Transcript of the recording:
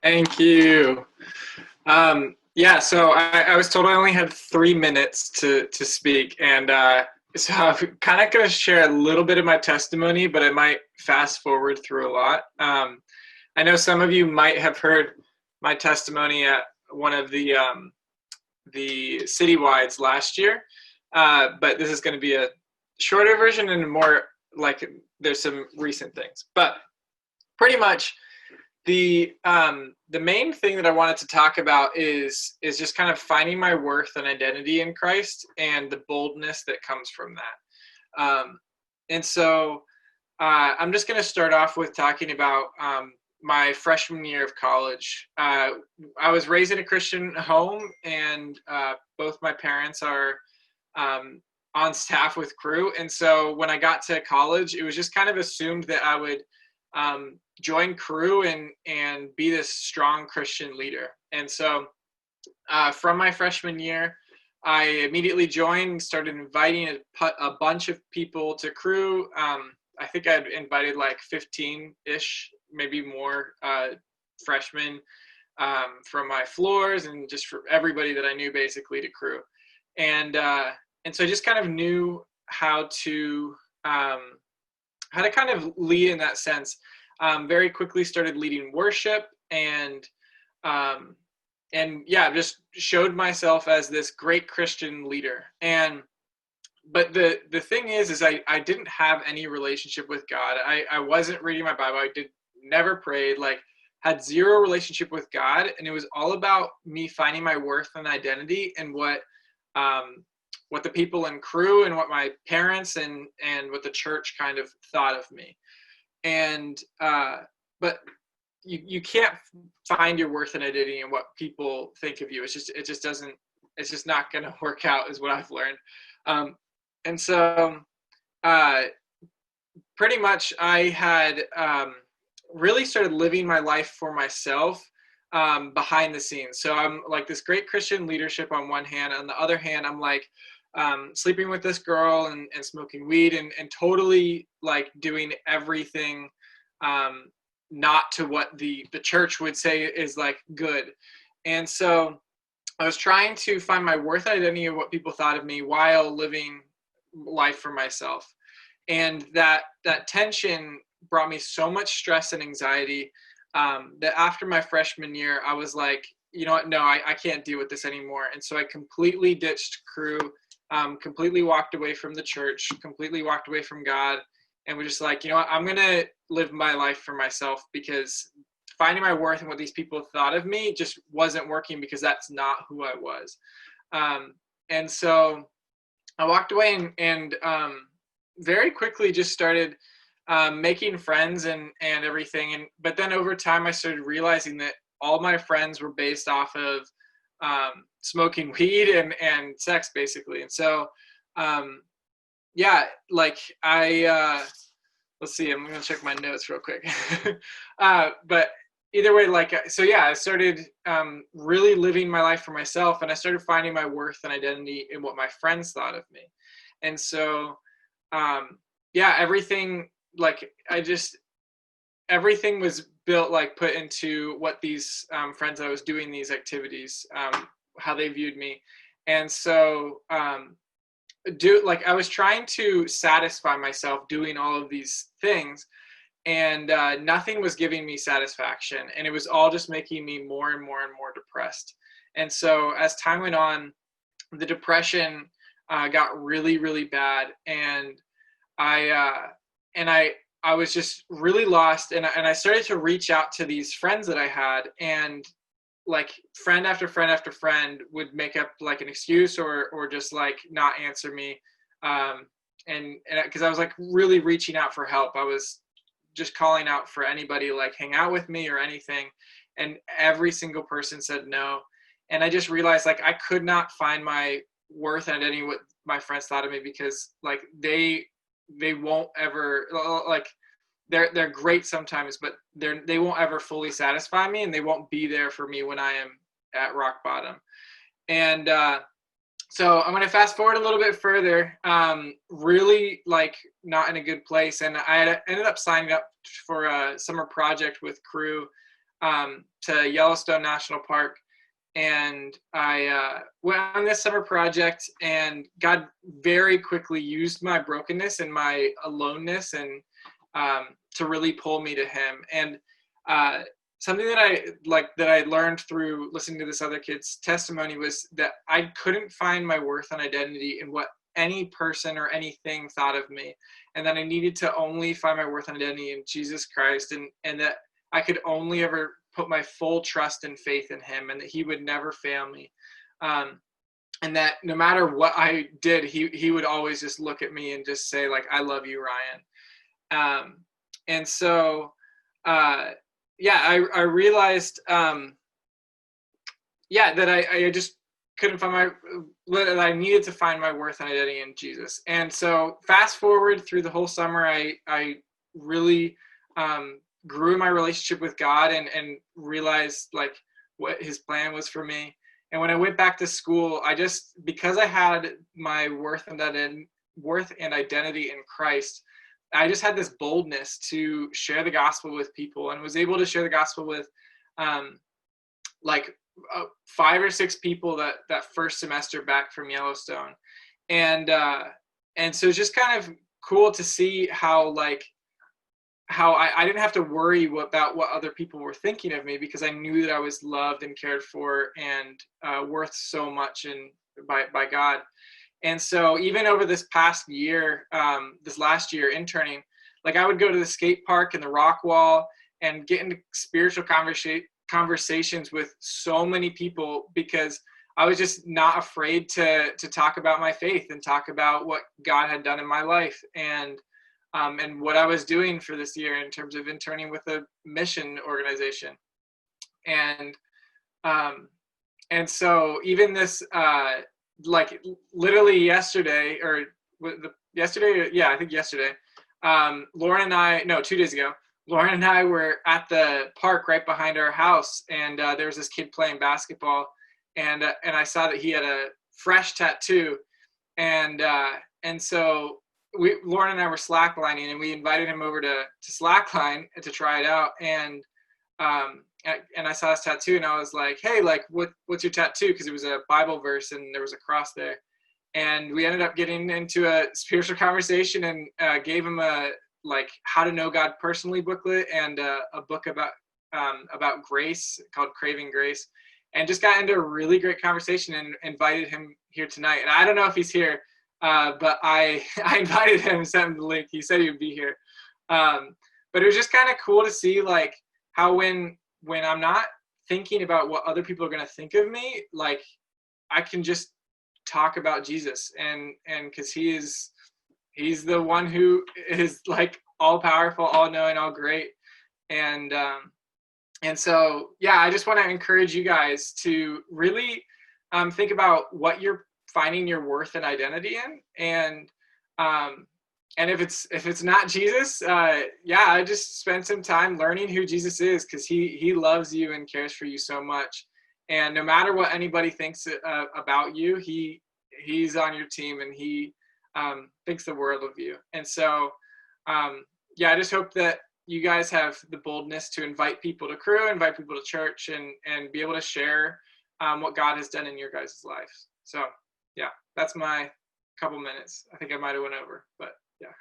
Thank you. Yeah, so I was told I only had 3 minutes to speak, and so I'm kind of going to share a little bit of my testimony, but I might fast forward through a lot. I know some of you might have heard my testimony at one of the citywides last year, but this is going to be a shorter version and more like there's some recent things, but pretty much the main thing that I wanted to talk about is just kind of finding my worth and identity in Christ and the boldness that comes from that. And so I'm just going to start off with talking about my freshman year of college. I was raised in a Christian home, and both my parents are on staff with Cru. And so when I got to college, it was just kind of assumed that I would join Cru and be this strong Christian leader. And so from my freshman year, I immediately joined, started inviting a bunch of people to Cru. I think I'd invited like 15-ish, maybe more freshmen from my floors and just for everybody that I knew basically to Cru. And so I just kind of knew how to kind of lead in that sense. Very quickly started leading worship and just showed myself as this great Christian leader. But the thing is I didn't have any relationship with God. I wasn't reading my Bible. I never prayed, like had zero relationship with God. And it was all about me finding my worth and identity and what the people in Cru and what my parents and what the church kind of thought of me. And but you can't find your worth and identity in what people think of you. It's just not going to work out, is what I've learned. And so pretty much I had really started living my life for myself behind the scenes. So I'm like this great Christian leadership on one hand. On the other hand, I'm like sleeping with this girl and smoking weed and totally like doing everything not to what the church would say is like good. And so I was trying to find my worth identity of what people thought of me while living life for myself. And that tension brought me so much stress and anxiety that after my freshman year, I was like, you know what, no, I can't deal with this anymore. And so I completely ditched Cru, completely walked away from the church, completely walked away from God, and was just like, you know what, I'm going to live my life for myself, because finding my worth and what these people thought of me just wasn't working, because that's not who I was. And so I walked away and very quickly just started making friends and everything. But then over time, I started realizing that all my friends were based off of smoking weed and sex, basically. And so, like let's see, I'm going to check my notes real quick. But either way, I started really living my life for myself, and I started finding my worth and identity in what my friends thought of me. And so, everything, everything was built, like put into what these friends I was doing these activities, how they viewed me. And so, I was trying to satisfy myself doing all of these things, and nothing was giving me satisfaction, and it was all just making me more and more and more depressed. And so as time went on, the depression got really, really bad, and I was just really lost, and I started to reach out to these friends that I had, and like friend after friend after friend would make up like an excuse or just like not answer me, and because I was like really reaching out for help. I was just calling out for anybody like hang out with me or anything, and every single person said no. And I just realized like I could not find my worth and identity what my friends thought of me, because like they won't ever, like they're great sometimes, but they won't ever fully satisfy me, and they won't be there for me when I am at rock bottom. And so I'm going to fast forward a little bit further, really like not in a good place. And I had ended up signing up for a summer project with Cru to Yellowstone National Park. And I went on this summer project, and God very quickly used my brokenness and my aloneness and to really pull me to Him. And something that I learned through listening to this other kid's testimony was that I couldn't find my worth and identity in what any person or anything thought of me, and that I needed to only find my worth and identity in Jesus Christ, and that I could only ever put my full trust and faith in Him, and that He would never fail me. And that no matter what I did, he would always just look at me and just say, like, I love you, Ryan. And so, I realized, that I just couldn't find that I needed to find my worth and identity in Jesus. And so fast forward through the whole summer, I really grew in my relationship with God and realized like what His plan was for me. And when I went back to school, because I had my worth and identity in Christ, I just had this boldness to share the gospel with people, and was able to share the gospel with 5 or 6 people that first semester back from Yellowstone. And so it's just kind of cool to see how I didn't have to worry about what other people were thinking of me, because I knew that I was loved and cared for and worth so much by God. And so even over this past year, this last year interning, like I would go to the skate park and the rock wall and get into spiritual conversations with so many people, because I was just not afraid to talk about my faith and talk about what God had done in my life, and what I was doing for this year in terms of interning with a mission organization. And so even this, literally yesterday, I think yesterday, Lauren and I, no, 2 days ago, Lauren and I were at the park right behind our house, and there was this kid playing basketball, and I saw that he had a fresh tattoo, and so Lauren and I were slacklining, and we invited him over to slackline to try it out, and I saw his tattoo, and I was like, hey, like, what's your tattoo? Because it was a Bible verse, and there was a cross there. And we ended up getting into a spiritual conversation, and gave him a how to know God personally booklet, and a book about grace called Craving Grace, and just got into a really great conversation and invited him here tonight. And I don't know if he's here, but I invited him and sent him the link. He said he would be here. But it was just kind of cool to see like how when I'm not thinking about what other people are going to think of me, like I can just talk about Jesus, and because he's the one who is like all powerful, all knowing, all great. And so, yeah, I just want to encourage you guys to really think about what you're finding your worth and identity in. And if it's not Jesus, I just spend some time learning who Jesus is, because he loves you and cares for you so much. And no matter what anybody thinks about you, he's on your team, and he thinks the world of you. And so, I just hope that you guys have the boldness to invite people to Cru, invite people to church, and be able to share what God has done in your guys' lives. So, yeah, that's my couple minutes. I think I might have went over, but yeah.